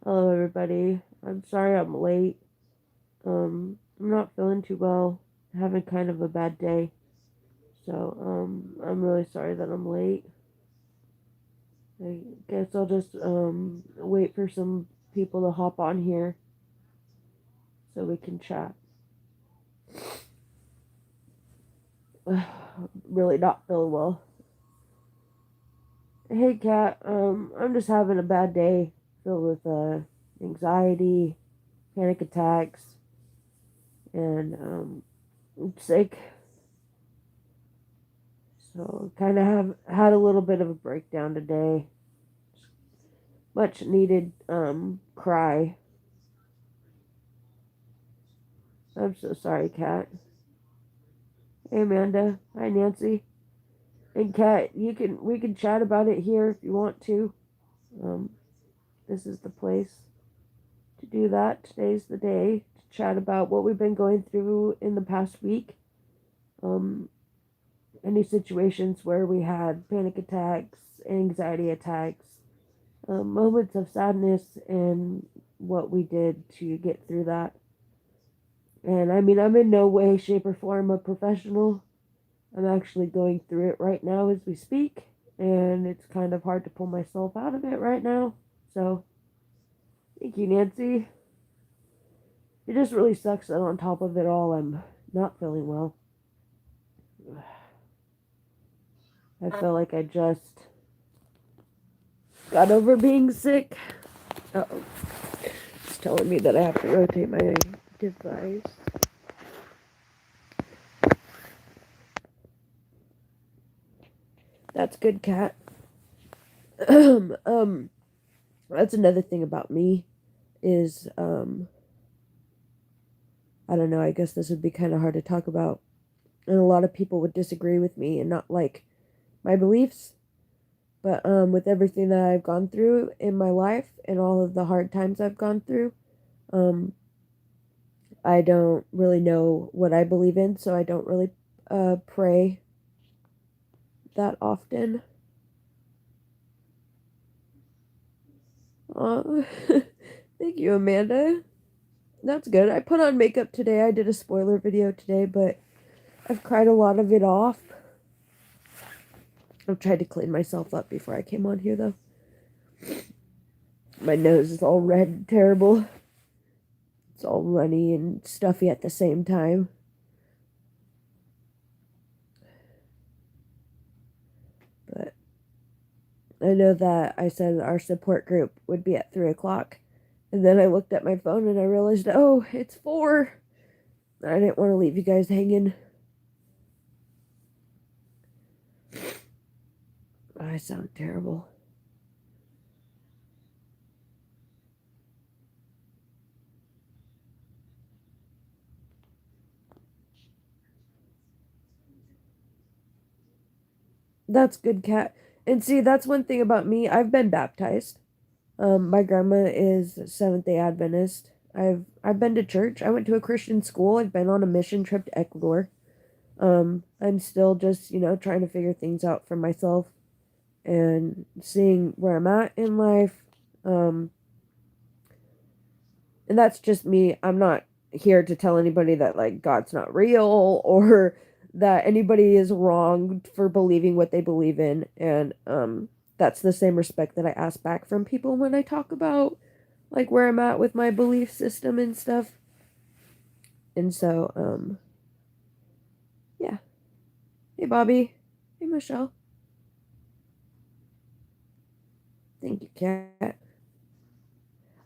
Hello, everybody. I'm sorry I'm late. I'm not feeling too well. Having kind of a bad day. So, I'm really sorry that I'm late. I guess I'll just, wait for some people to hop on here so we can chat. Really not feeling well. Hey, Kat. I'm just having a bad day filled with, anxiety, panic attacks, and, I'm sick. So kind of have had a little bit of a breakdown today. Much needed cry. I'm so sorry, Kat. Hey Amanda. Hi Nancy. And Kat, we can chat about it here if you want to. Um this is the place to do that. Today's the day to chat about what we've been going through in the past week. Um any situations where we had panic attacks, anxiety attacks, moments of sadness, and what we did to get through that. And I mean, I'm in no way, shape, or form a professional. I'm actually going through it right now as we speak, and it's kind of hard to pull myself out of it right now. So, thank you, Nancy. It just really sucks that on top of it all, I'm not feeling well. I feel like I just got over being sick. Uh-oh. It's telling me that I have to rotate my device. That's good, Cat. That's another thing about me is I don't know, I guess this would be kind of hard to talk about. And a lot of people would disagree with me and not like my beliefs. But with everything that I've gone through in my life and all of the hard times I've gone through, um, I don't really know what I believe in, so I don't really pray that often. Uh, thank you, Amanda. That's good. I put on makeup today. I did a spoiler video today, but I've cried a lot of it off. I've tried to clean myself up before I came on here, though. My nose is all red and terrible. It's all runny and stuffy at the same time. But I know that I said our support group would be at 3 o'clock. And then I looked at my phone and I realized, oh, it's 4. I didn't want to leave you guys hanging. I sound terrible. That's good, Cat. And see, that's one thing about me. I've been baptized. My grandma is Seventh Day Adventist. I've been to church. I went to a Christian school. I've been on a mission trip to Ecuador. I'm still just trying to figure things out for myself and seeing where I'm at in life. Um, and that's just me. I'm not here to tell anybody that like God's not real or that anybody is wrong for believing what they believe in. And that's the same respect that I ask back from people when I talk about like where I'm at with my belief system and stuff. And so yeah. Hey Bobby. Hey Michelle. Thank you, Kat.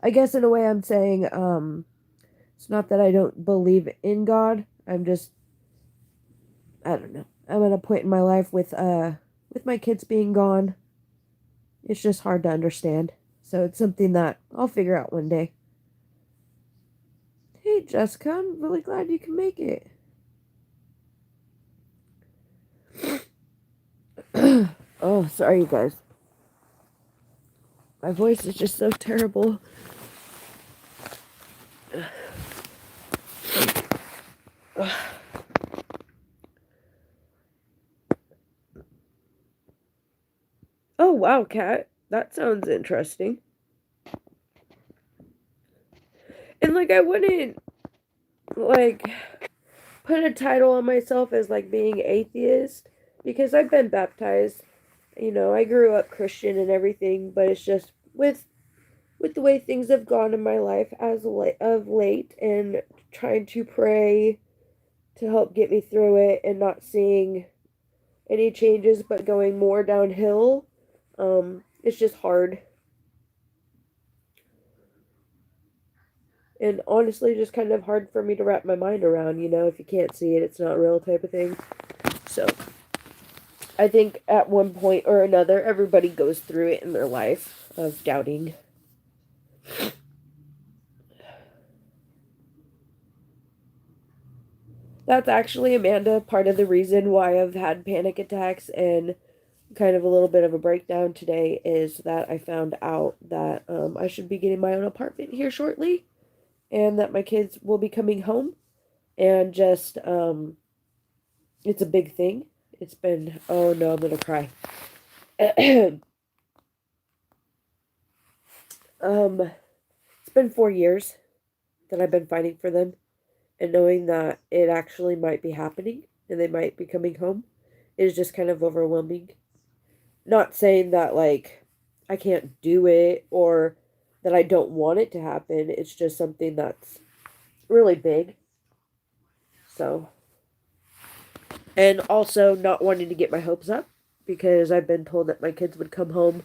I guess in a way I'm saying it's not that I don't believe in God. I'm just I don't know. I'm at a point in my life with my kids being gone. It's just hard to understand. So it's something that I'll figure out one day. Hey Jessica, I'm really glad you can make it. Oh, sorry you guys. My voice is just so terrible. Oh wow, Kat. That sounds interesting. And like, I wouldn't like put a title on myself as like being atheist because I've been baptized. You know, I grew up Christian and everything, but it's just with the way things have gone in my life of late, and trying to pray to help get me through it and not seeing any changes but going more downhill. It's just hard. And honestly, just kind of hard for me to wrap my mind around, you know, if you can't see it, it's not real type of thing. So, I think at one point or another, everybody goes through it in their life of doubting. That's actually, Amanda, part of the reason why I've had panic attacks and kind of a little bit of a breakdown today is that I found out that I should be getting my own apartment here shortly, and that my kids will be coming home, and just it's a big thing. It's been, oh no, I'm gonna cry. It's been 4 years that I've been fighting for them, and knowing that it actually might be happening and they might be coming home is just kind of overwhelming. Not saying that like I can't do it or that I don't want it to happen. It's just something that's really big. So, and also not wanting to get my hopes up because I've been told that my kids would come home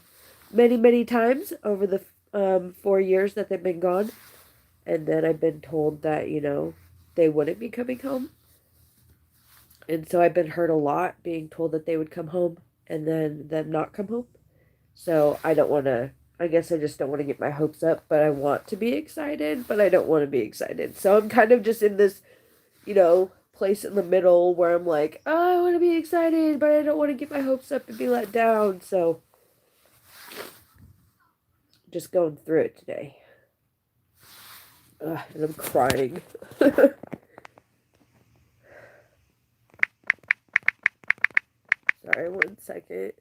many, many times over the 4 years that they've been gone. And then I've been told that, you know, they wouldn't be coming home. And so I've been hurt a lot being told that they would come home and then them not come home. So I don't want to, I guess I just don't want to get my hopes up, but I want to be excited, but I don't want to be excited. So I'm kind of just in this, you know, place in the middle where I'm like, oh, I want to be excited, but I don't want to get my hopes up and be let down. So just going through it today. And I'm crying. Sorry, 1 second.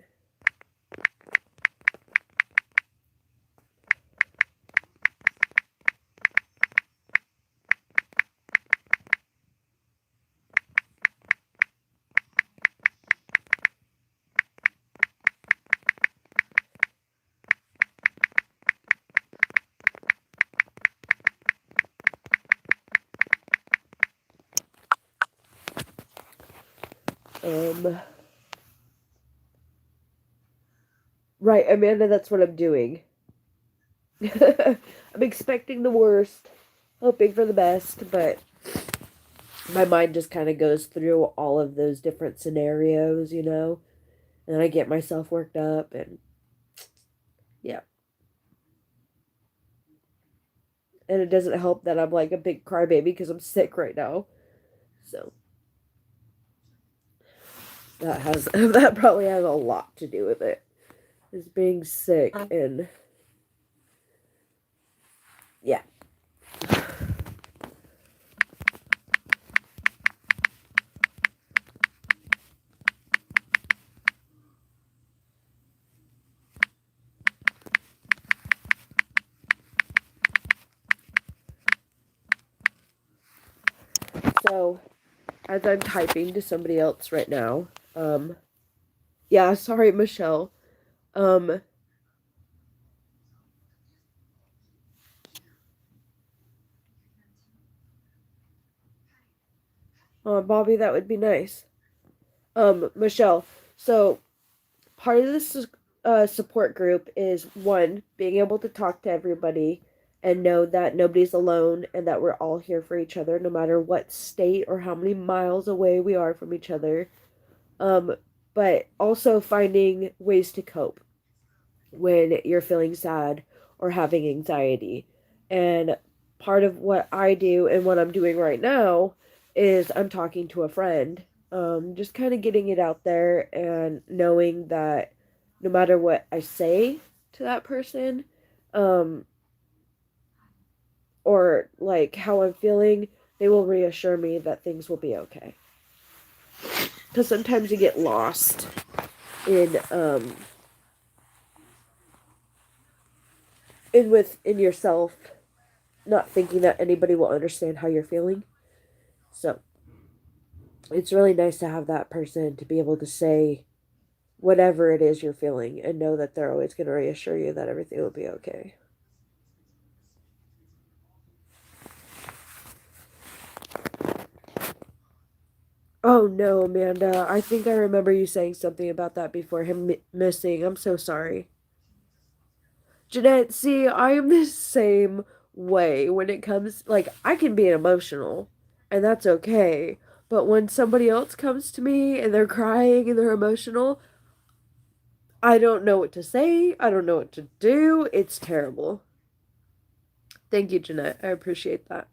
Right, Amanda, that's what I'm doing. I'm expecting the worst, hoping for the best, but my mind just kind of goes through all of those different scenarios, you know, and then I get myself worked up, and yeah. And it doesn't help that I'm like a big crybaby because I'm sick right now. So that has that probably has a lot to do with it. Is being sick and yeah. So as I'm typing to somebody else right now, yeah, sorry, Michelle. Um, Bobby, that would be nice. Michelle. So part of this support group is one, being able to talk to everybody and know that nobody's alone and that we're all here for each other, no matter what state or how many miles away we are from each other. Um, but also finding ways to cope when you're feeling sad or having anxiety. And part of what I do and what I'm doing right now is I'm talking to a friend, just kind of getting it out there and knowing that no matter what I say to that person, um, or like how I'm feeling, they will reassure me that things will be okay. Because sometimes you get lost in yourself not thinking that anybody will understand how you're feeling. So it's really nice to have that person to be able to say whatever it is you're feeling and know that they're always going to reassure you that everything will be okay. Oh no, Amanda. I think I remember you saying something about that before, him missing. I'm so sorry. Jeanette, see, I am the same way when it comes, like, I can be emotional, and that's okay. But when somebody else comes to me and they're crying and they're emotional, I don't know what to say. I don't know what to do. It's terrible. Thank you, Jeanette. I appreciate that.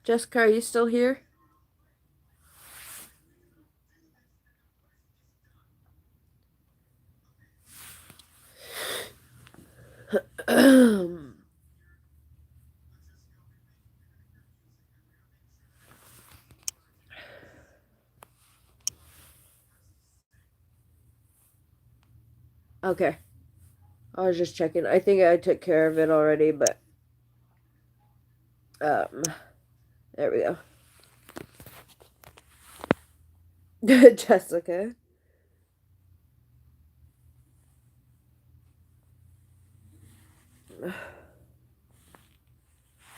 Jessica, are you still here? Okay. I was just checking. I think I took care of it already, but um there we go. Jessica.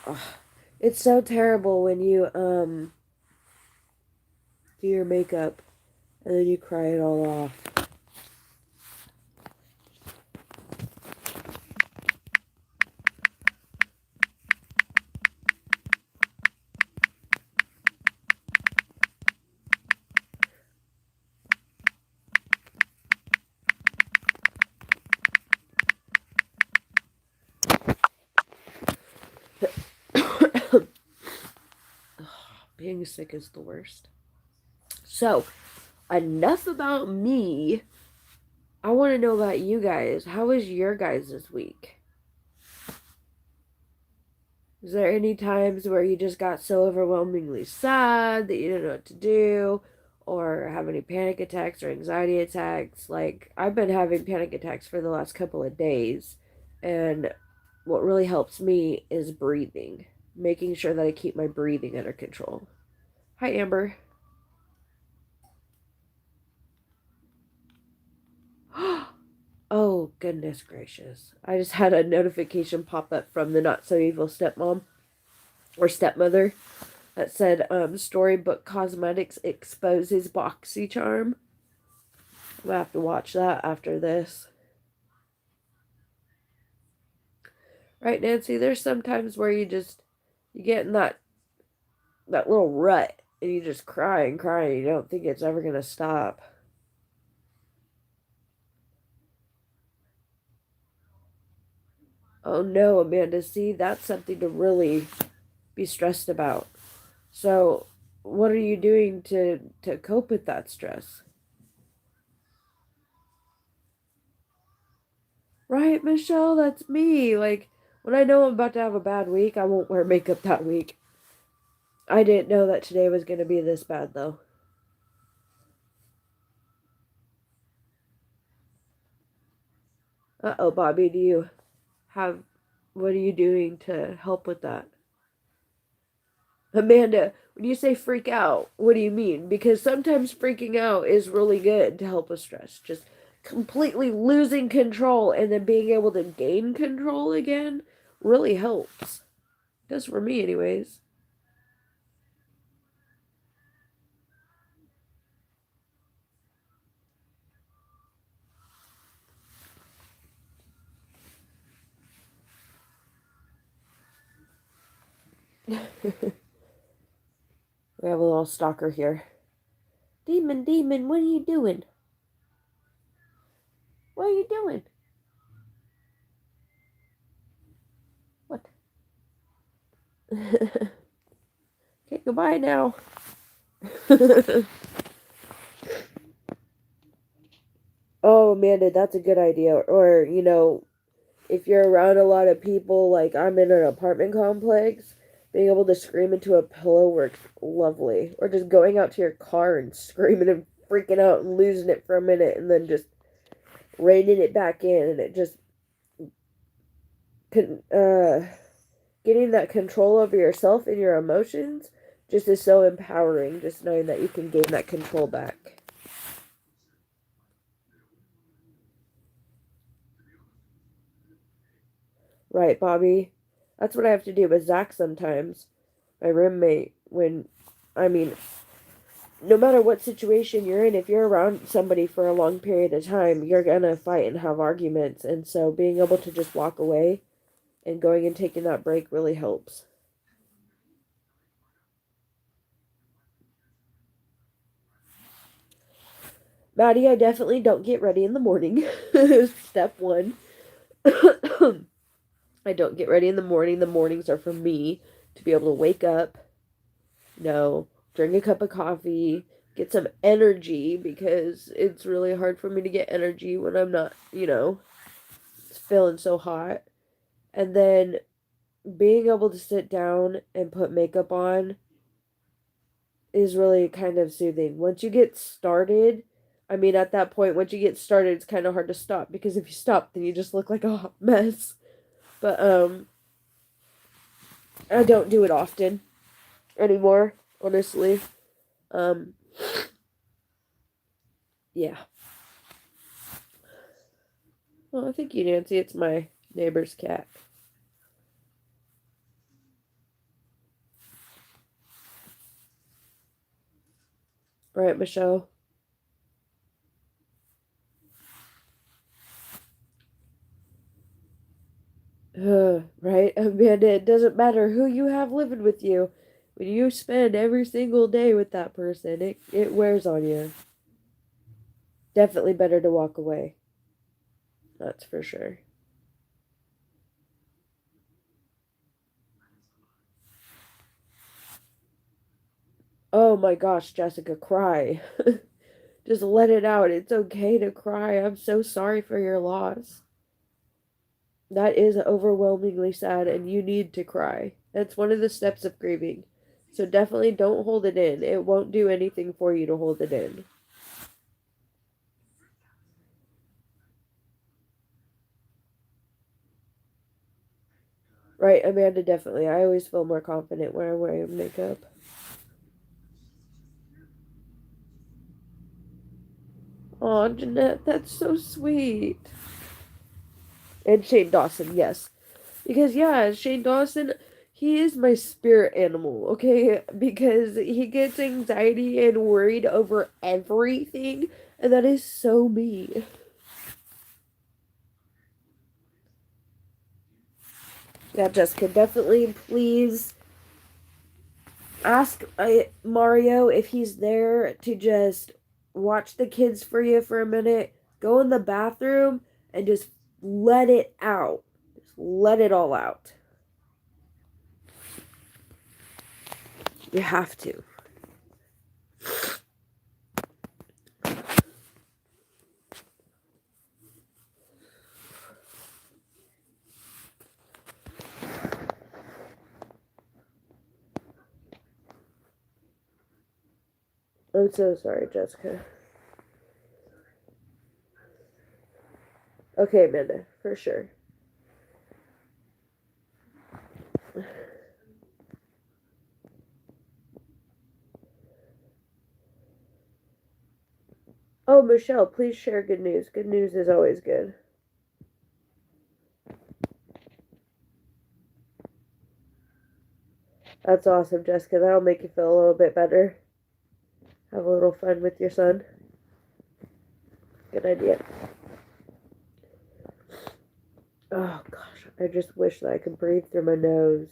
Oh, it's so terrible when you do your makeup and then you cry it all off. Being sick is the worst. So, enough about me. I want to know about you guys. How was your guys' this week? Is there any times where you just got so overwhelmingly sad that you didn't know what to do? Or have any panic attacks or anxiety attacks? Like, I've been having panic attacks for the last couple of days. And what really helps me is breathing, making sure that I keep my breathing under control. Hi, Amber. Oh, goodness gracious. I just had a notification pop up from the not so evil stepmom or stepmother that said Storybook Cosmetics exposes Boxycharm. I'm gonna have to watch that after this. Right, Nancy? There's sometimes where you get in that little rut and you just cry and cry and you don't think it's ever gonna stop. Oh no, Amanda, see, that's something to really be stressed about. So, what are you doing to cope with that stress? Right, Michelle, that's me. Like, when I know I'm about to have a bad week, I won't wear makeup that week. I didn't know that today was going to be this bad, though. Uh-oh, Bobby, do you have... What are you doing to help with that? Amanda, when you say freak out, what do you mean? Because sometimes freaking out is really good to help with stress. Just completely losing control and then being able to gain control again really helps. Does for me, anyways. We have a little stalker here. Demon, demon, what are you doing? What are you doing? What? Okay, goodbye now. Oh, Amanda, that's a good idea. Or, if you're around a lot of people, like I'm in an apartment complex, being able to scream into a pillow works lovely. Or just going out to your car and screaming and freaking out and losing it for a minute and then just reining it back in, and it just getting that control over yourself and your emotions just is so empowering, just knowing that you can gain that control back. Right, Bobby? That's what I have to do with Zach sometimes, my roommate, when, I mean, no matter what situation you're in, if you're around somebody for a long period of time, you're gonna fight and have arguments, and so being able to just walk away and going and taking that break really helps. Maddie, I definitely don't get ready in the morning. Step one. I don't get ready in the morning. The mornings are for me to be able to wake up, drink a cup of coffee, get some energy, because it's really hard for me to get energy when I'm not, it's feeling so hot. And then being able to sit down and put makeup on is really kind of soothing. Once you get started, I mean, at that point, once you get started, it's kind of hard to stop, because if you stop, then you just look like a hot mess. But, I don't do it often anymore, honestly. Um, yeah. Well, thank you, Nancy. It's my neighbor's cat. Right, Michelle? Right, Amanda? It doesn't matter who you have living with you. When you spend every single day with that person, it wears on you. Definitely better to walk away. That's for sure. Oh my gosh, Jessica, cry. Just let it out. It's okay to cry. I'm so sorry for your loss. That is overwhelmingly sad, and you need to cry. That's one of the steps of grieving. So definitely don't hold it in. It won't do anything for you to hold it in. Right, Amanda, definitely. I always feel more confident when I'm wearing makeup. Aw, Jeanette, that's so sweet. And Shane Dawson, yes. Because, yeah, Shane Dawson, he is my spirit animal, okay? Because he gets anxiety and worried over everything, and that is so me. Yeah, Jessica, definitely please ask Mario if he's there to just watch the kids for you for a minute, go in the bathroom, and just let it out. Just let it all out. You have to. I'm so sorry, Jessica. Okay, Amanda, for sure. Oh, Michelle, please share good news. Good news is always good. That's awesome, Jessica. That'll make you feel a little bit better. Have a little fun with your son. Good idea. Oh, gosh. I just wish that I could breathe through my nose.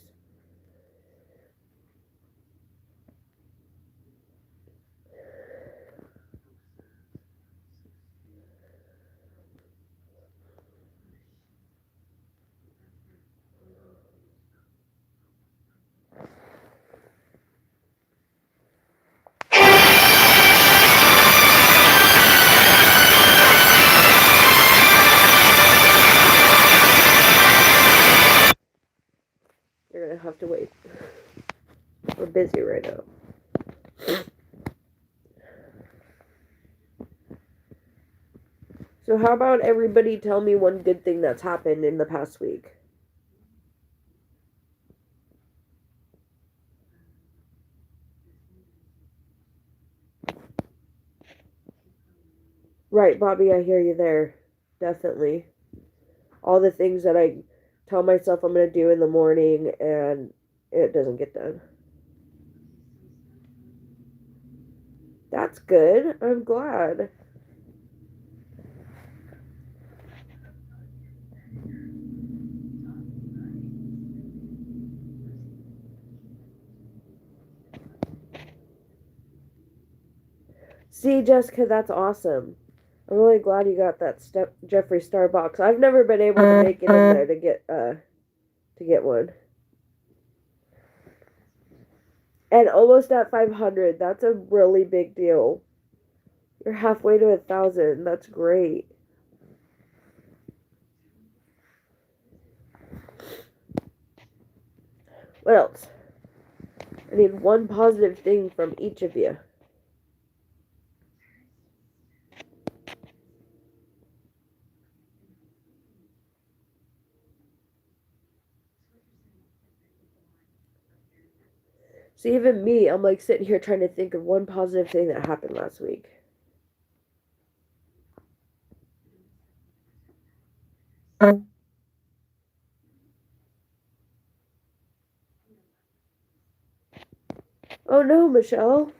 busy right now. So how about everybody tell me one good thing that's happened in the past week? Right, Bobby, I hear you there. Definitely. All the things that I tell myself I'm going to do in the morning and it doesn't get done. That's good. I'm glad. See, Jessica, that's awesome. I'm really glad you got that Jeffree Star box. I've never been able to make it in there to get one. And almost at 500. That's a really big deal. You're halfway to 1,000. That's great. What else? I need one positive thing from each of you. So even me, I'm like sitting here trying to think of one positive thing that happened last week. Oh no, Michelle.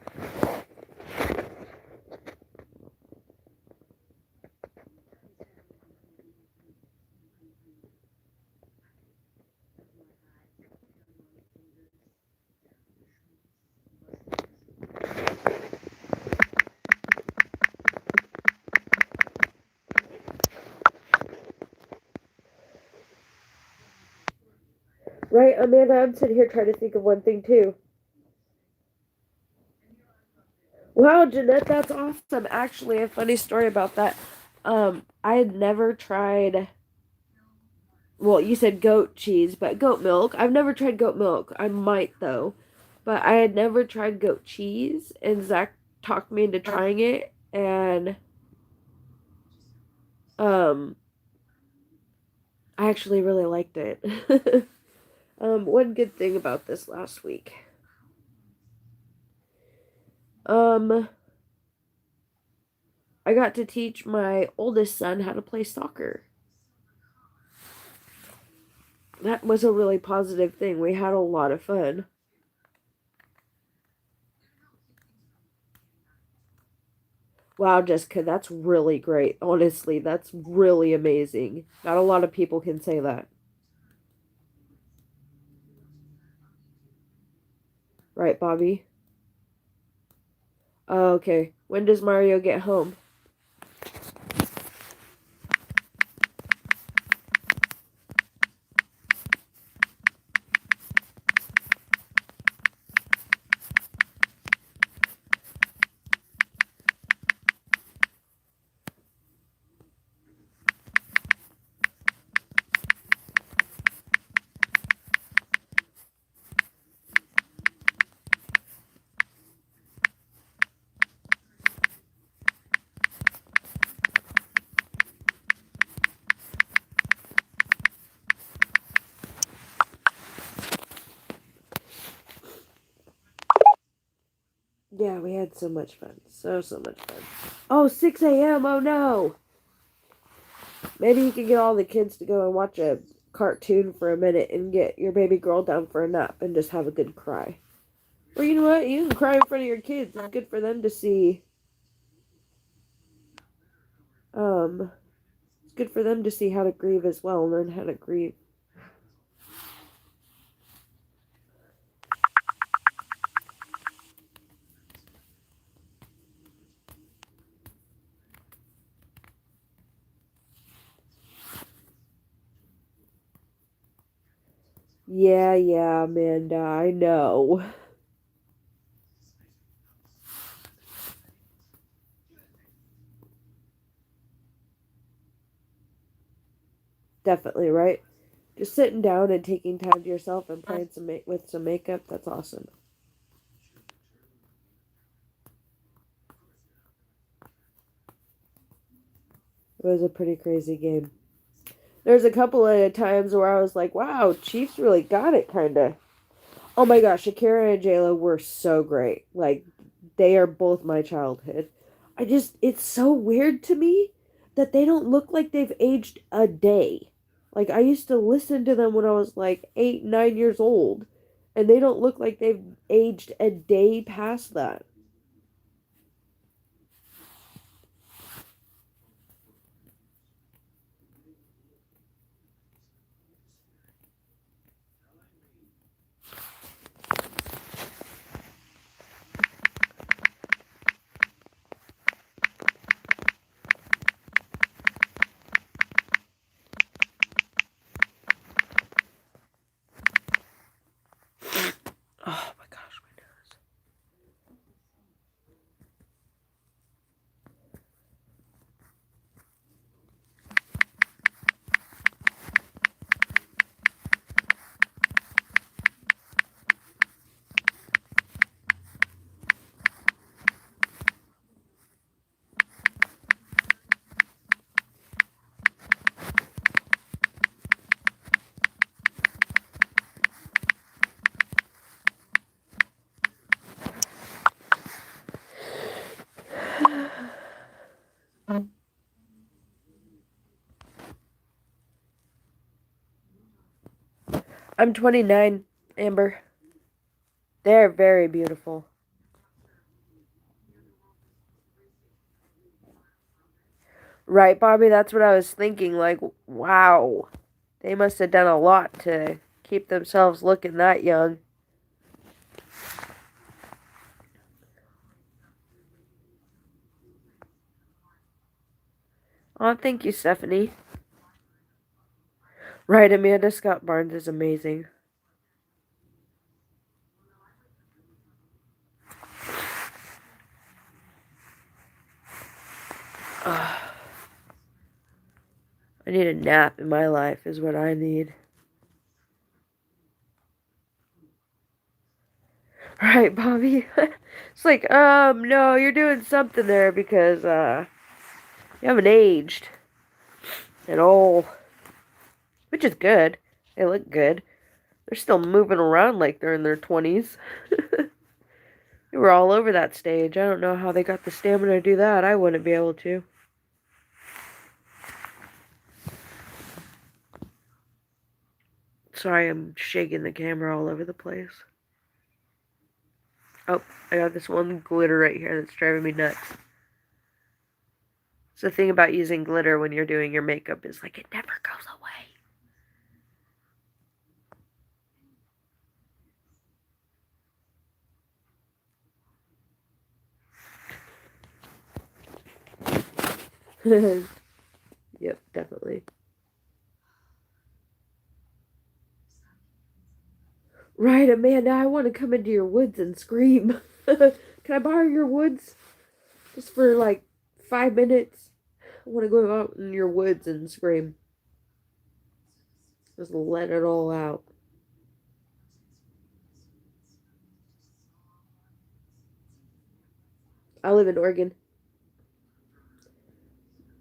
Right, Amanda, I'm sitting here trying to think of one thing too. Wow, Jeanette, that's awesome. Actually, a funny story about that. I had never tried, well, you said goat cheese, but goat milk. I've never tried goat milk. I might though. But I had never tried goat cheese, and Zach talked me into trying it, and um I actually really liked it. One good thing about this last week. Um, I got to teach my oldest son how to play soccer. That was a really positive thing. We had a lot of fun. Wow, Jessica, that's really great. Honestly, that's really amazing. Not a lot of people can say that. Right, Bobby? Oh, okay. When does Mario get home? Yeah, we had so much fun. So much fun. Oh, 6 a.m. Oh no. Maybe you can get all the kids to go and watch a cartoon for a minute and get your baby girl down for a nap and just have a good cry. Or you know what? You can cry in front of your kids. It's good for them to see. Um, it's good for them to see how to grieve as well, learn how to grieve. Yeah, Amanda, I know. Definitely, right? Just sitting down and taking time to yourself and playing with some makeup, that's awesome. It was a pretty crazy game. There's a couple of times where I was like, wow, Chiefs really got it, kind of. Oh my gosh, Shakira and J-Lo were so great. Like, they are both my childhood. It's so weird to me that they don't look like they've aged a day. Like, I used to listen to them when I was like 8, 9 years old, and they don't look like they've aged a day past that. Oh my gosh, my nose. I'm 29, Amber. They're very beautiful. Right, Bobby? That's what I was thinking. Like, wow. They must have done a lot to keep themselves looking that young. Oh, thank you, Stephanie. Right, Amanda Scott Barnes is amazing. Ugh. I need a nap in my life, is what I need. Right, Bobby? It's like, no, you're doing something there because, you haven't aged at all. Which is good. They look good. They're still moving around like they're in their 20s. They were all over that stage. I don't know how they got the stamina to do that. I wouldn't be able to. Sorry, I'm shaking the camera all over the place. Oh, I got this one glitter right here that's driving me nuts. So the thing about using glitter when you're doing your makeup is like it never goes away. Yep, definitely. Right, Amanda, I want to come into your woods and scream. Can I borrow your woods? Just for like 5 minutes? I want to go out in your woods and scream. Just let it all out. I live in Oregon.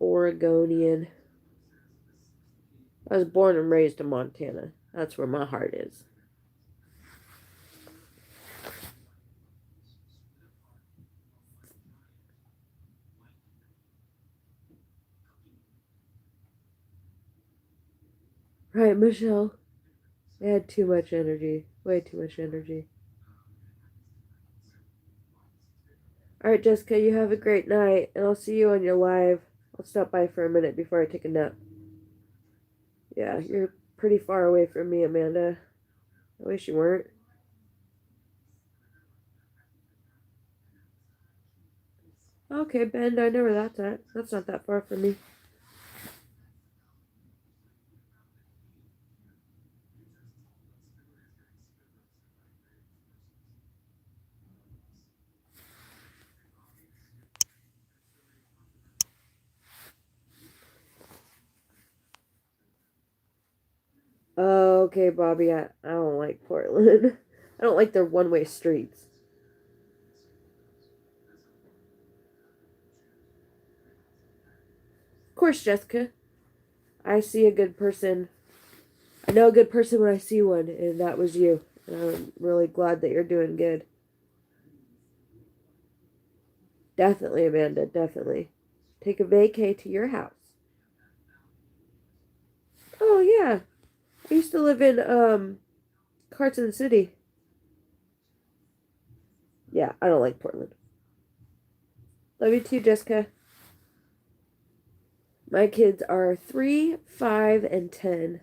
Oregonian. I was born and raised in Montana. That's where my heart is. Right, Michelle. I had too much energy. Way too much energy. Alright, Jessica, you have a great night, and I'll see you on your live. I'll stop by for a minute before I take a nap. Yeah, you're pretty far away from me, Amanda. I wish you weren't. Okay, Bend, I know where that's at. That's not that far from me. Okay, Bobby, I don't like Portland. I don't like their one-way streets. Of course, Jessica. I see a good person. I know a good person when I see one, and that was you. And I'm really glad that you're doing good. Definitely, Amanda, definitely. Take a vacay to your house. Oh, yeah. I used to live in, Carson City. Yeah, I don't like Portland. Love you too, Jessica. My kids are 3, 5, and 10.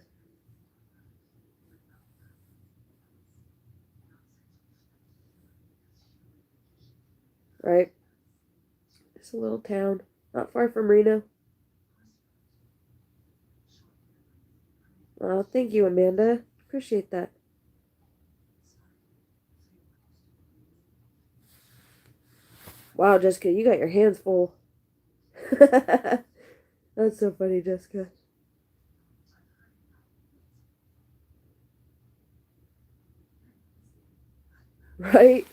Right? It's a little town. Not far from Reno. Oh, thank you, Amanda. Appreciate that. Wow, Jessica, you got your hands full. That's so funny, Jessica. Right?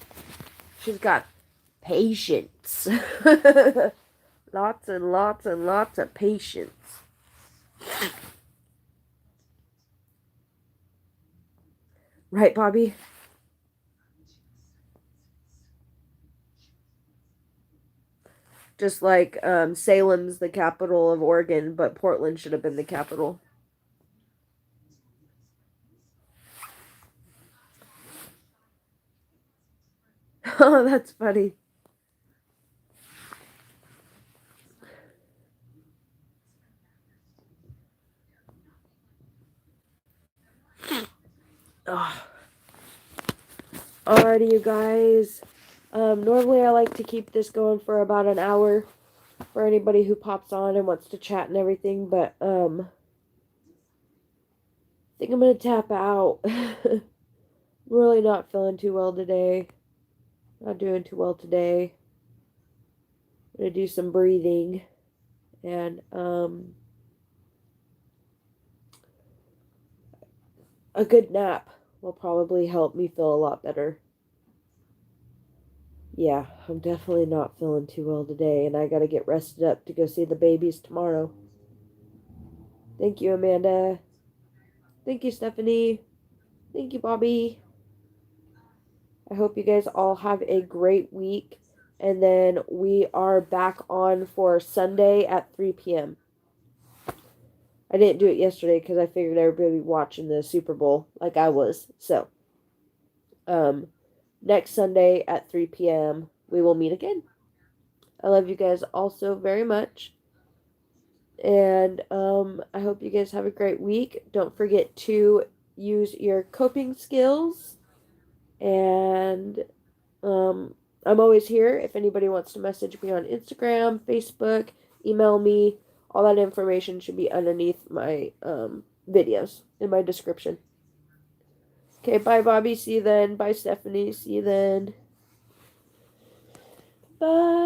She's got patience. Lots and lots and lots of patience. Right, Bobby? Just like Salem's the capital of Oregon, but Portland should have been the capital. Oh, that's funny. Oh. Alrighty, you guys. Normally I like to keep this going for about an hour for anybody who pops on and wants to chat and everything, but I think I'm gonna tap out. Really not feeling too well today. Not doing too well today. I'm gonna do some breathing and a good nap will probably help me feel a lot better. Yeah, I'm definitely not feeling too well today, and I gotta get rested up to go see the babies tomorrow. Thank you, Amanda. Thank you, Stephanie. Thank you, Bobby. I hope you guys all have a great week. And then we are back on for Sunday at 3 p.m. I didn't do it yesterday because I figured everybody would be watching the Super Bowl like I was. So, next Sunday at 3 p.m., we will meet again. I love you guys all so very much. And I hope you guys have a great week. Don't forget to use your coping skills. And I'm always here if anybody wants to message me on Instagram, Facebook, email me. All that information should be underneath my videos in my description. Okay, bye, Bobby. See you then. Bye, Stephanie. See you then. Bye.